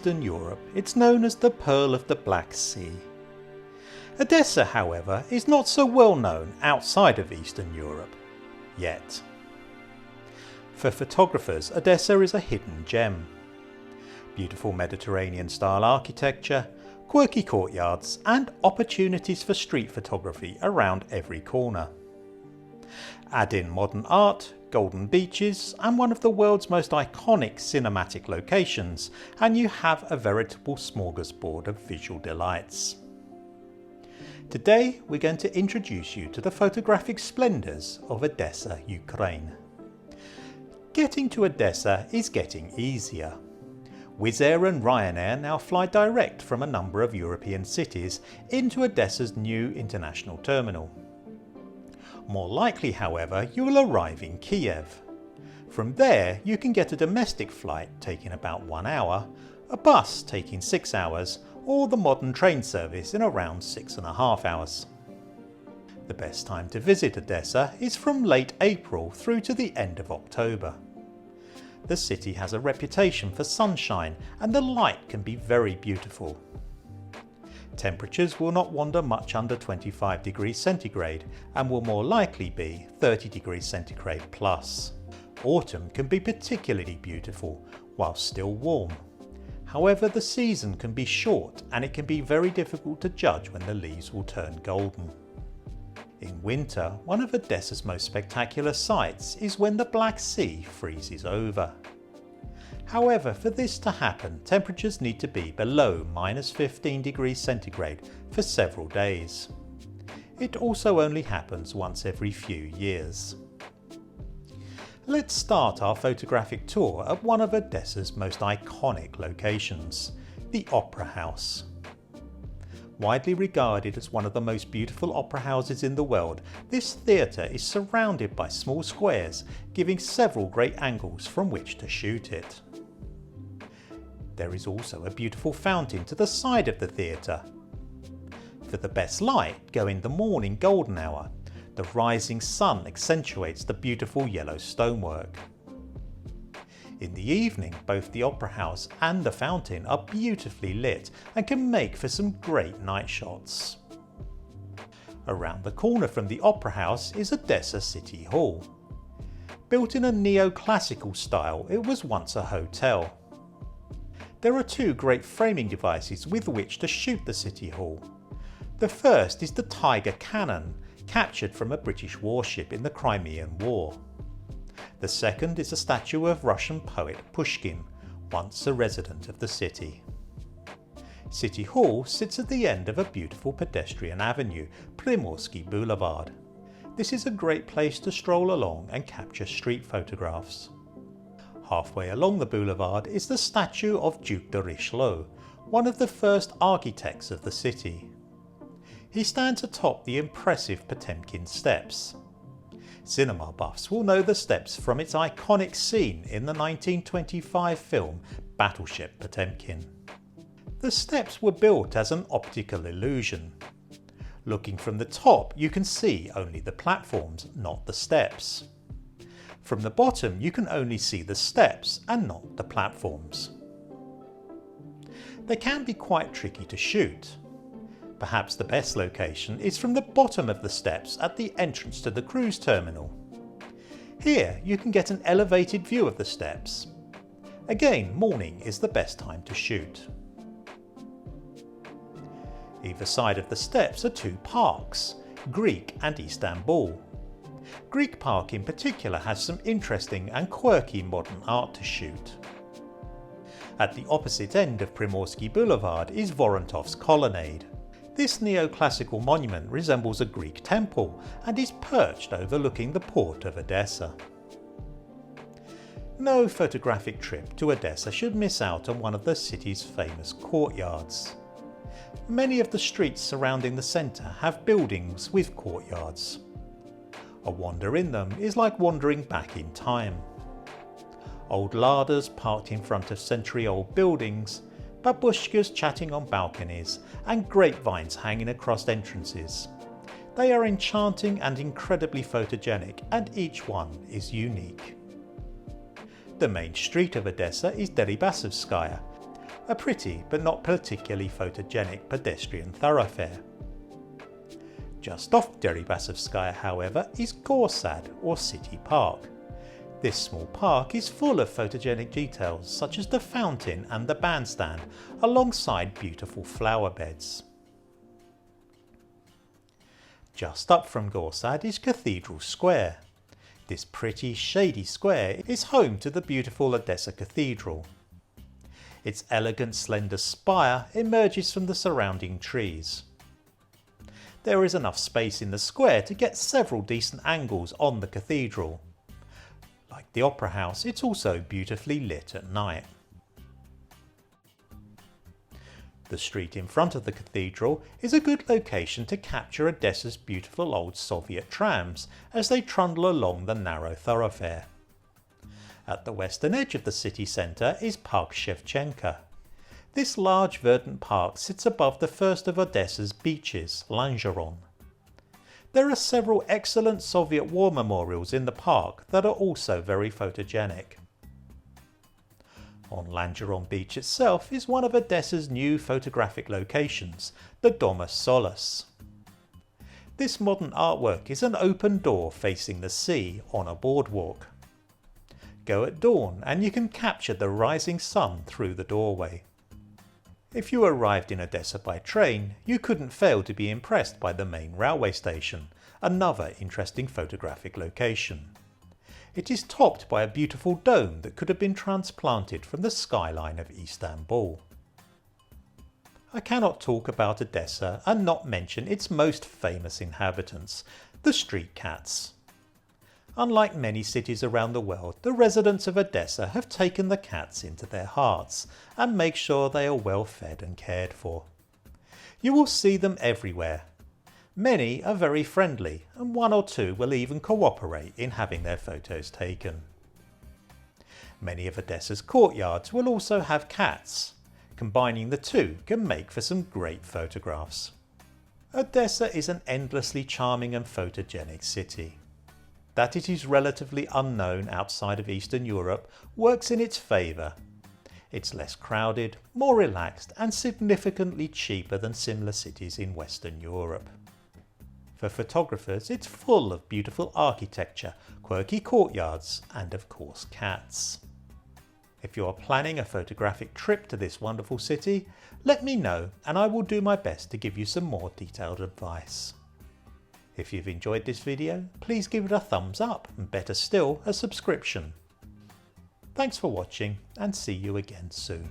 Eastern Europe, it's known as the Pearl of the Black Sea. Odessa, however, is not so well known outside of Eastern Europe, yet. For photographers, Odessa is a hidden gem. Beautiful Mediterranean-style architecture, quirky courtyards, and opportunities for street photography around every corner. Add in modern art, golden beaches, and one of the world's most iconic cinematic locations, and you have a veritable smorgasbord of visual delights. Today we're going to introduce you to the photographic splendours of Odessa, Ukraine. Getting to Odessa is getting easier. Wizz Air and Ryanair now fly direct from a number of European cities into Odessa's new international terminal. More likely, however, you will arrive in Kiev. From there you can get a domestic flight taking about 1 hour, a bus taking 6 hours, or the modern train service in around 6.5 hours. The best time to visit Odessa is from late April through to the end of October. The city has a reputation for sunshine and the light can be very beautiful. Temperatures will not wander much under 25 degrees centigrade and will more likely be 30 degrees centigrade plus. Autumn can be particularly beautiful while still warm. However, the season can be short and it can be very difficult to judge when the leaves will turn golden. In winter, one of Odessa's most spectacular sights is when the Black Sea freezes over. However, for this to happen, temperatures need to be below -15 degrees centigrade for several days. It also only happens once every few years. Let's start our photographic tour at one of Odessa's most iconic locations, the Opera House. Widely regarded as one of the most beautiful opera houses in the world, this theatre is surrounded by small squares, giving several great angles from which to shoot it. There is also a beautiful fountain to the side of the theatre. For the best light, go in the morning golden hour. The rising sun accentuates the beautiful yellow stonework. In the evening, both the opera house and the fountain are beautifully lit and can make for some great night shots. Around the corner from the opera house is Odessa City Hall. Built in a neoclassical style, it was once a hotel. There are two great framing devices with which to shoot the City Hall. The first is the Tiger cannon, captured from a British warship in the Crimean War. The second is a statue of Russian poet Pushkin, once a resident of the city. City Hall sits at the end of a beautiful pedestrian avenue, Primorsky Boulevard. This is a great place to stroll along and capture street photographs. Halfway along the boulevard is the statue of Duke Darichlow, one of the first architects of the city. He stands atop the impressive Potemkin Steps. Cinema buffs will know the steps from its iconic scene in the 1925 film Battleship Potemkin. The steps were built as an optical illusion. Looking from the top, you can see only the platforms, not the steps. From the bottom, you can only see the steps and not the platforms. They can be quite tricky to shoot. Perhaps the best location is from the bottom of the steps at the entrance to the cruise terminal. Here you can get an elevated view of the steps. Again, morning is the best time to shoot. Either side of the steps are two parks, Greek and Istanbul. Greek Park in particular has some interesting and quirky modern art to shoot. At the opposite end of Primorsky Boulevard is Vorontov's Colonnade. This neoclassical monument resembles a Greek temple and is perched overlooking the port of Odessa. No photographic trip to Odessa should miss out on one of the city's famous courtyards. Many of the streets surrounding the centre have buildings with courtyards. A wander in them is like wandering back in time. Old larders parked in front of century-old buildings, babushkas chatting on balconies, and grapevines hanging across entrances. They are enchanting and incredibly photogenic, and each one is unique. The main street of Odessa is Derichlow, a pretty but not particularly photogenic pedestrian thoroughfare. Just off Derichlow, however, is Gorsad, or City Park. This small park is full of photogenic details such as the fountain and the bandstand, alongside beautiful flower beds. Just up from Gorsad is Cathedral Square. This pretty, shady square is home to the beautiful Odessa Cathedral. Its elegant, slender spire emerges from the surrounding trees. There is enough space in the square to get several decent angles on the cathedral. Like the Opera House, it's also beautifully lit at night. The street in front of the cathedral is a good location to capture Odessa's beautiful old Soviet trams as they trundle along the narrow thoroughfare. At the western edge of the city centre is Park Chefchenka. This large verdant park sits above the first of Odessa's beaches, Langeron. There are several excellent Soviet war memorials in the park that are also very photogenic. On Langeron Beach itself is one of Odessa's new photographic locations, the Domus Solus. This modern artwork is an open door facing the sea on a boardwalk. Go at dawn and you can capture the rising sun through the doorway. If you arrived in Odessa by train, you couldn't fail to be impressed by the main railway station, another interesting photographic location. It is topped by a beautiful dome that could have been transplanted from the skyline of Istanbul. I cannot talk about Odessa and not mention its most famous inhabitants, the street cats. Unlike many cities around the world, the residents of Odessa have taken the cats into their hearts and make sure they are well fed and cared for. You will see them everywhere. Many are very friendly, and one or two will even cooperate in having their photos taken. Many of Odessa's courtyards will also have cats. Combining the two can make for some great photographs. Odessa is an endlessly charming and photogenic city. That it is relatively unknown outside of Eastern Europe works in its favour. It's less crowded, more relaxed, and significantly cheaper than similar cities in Western Europe. For photographers, it's full of beautiful architecture, quirky courtyards, and of course cats. If you are planning a photographic trip to this wonderful city, let me know and I will do my best to give you some more detailed advice. If you've enjoyed this video, please give it a thumbs up and better still, a subscription. Thanks for watching and see you again soon.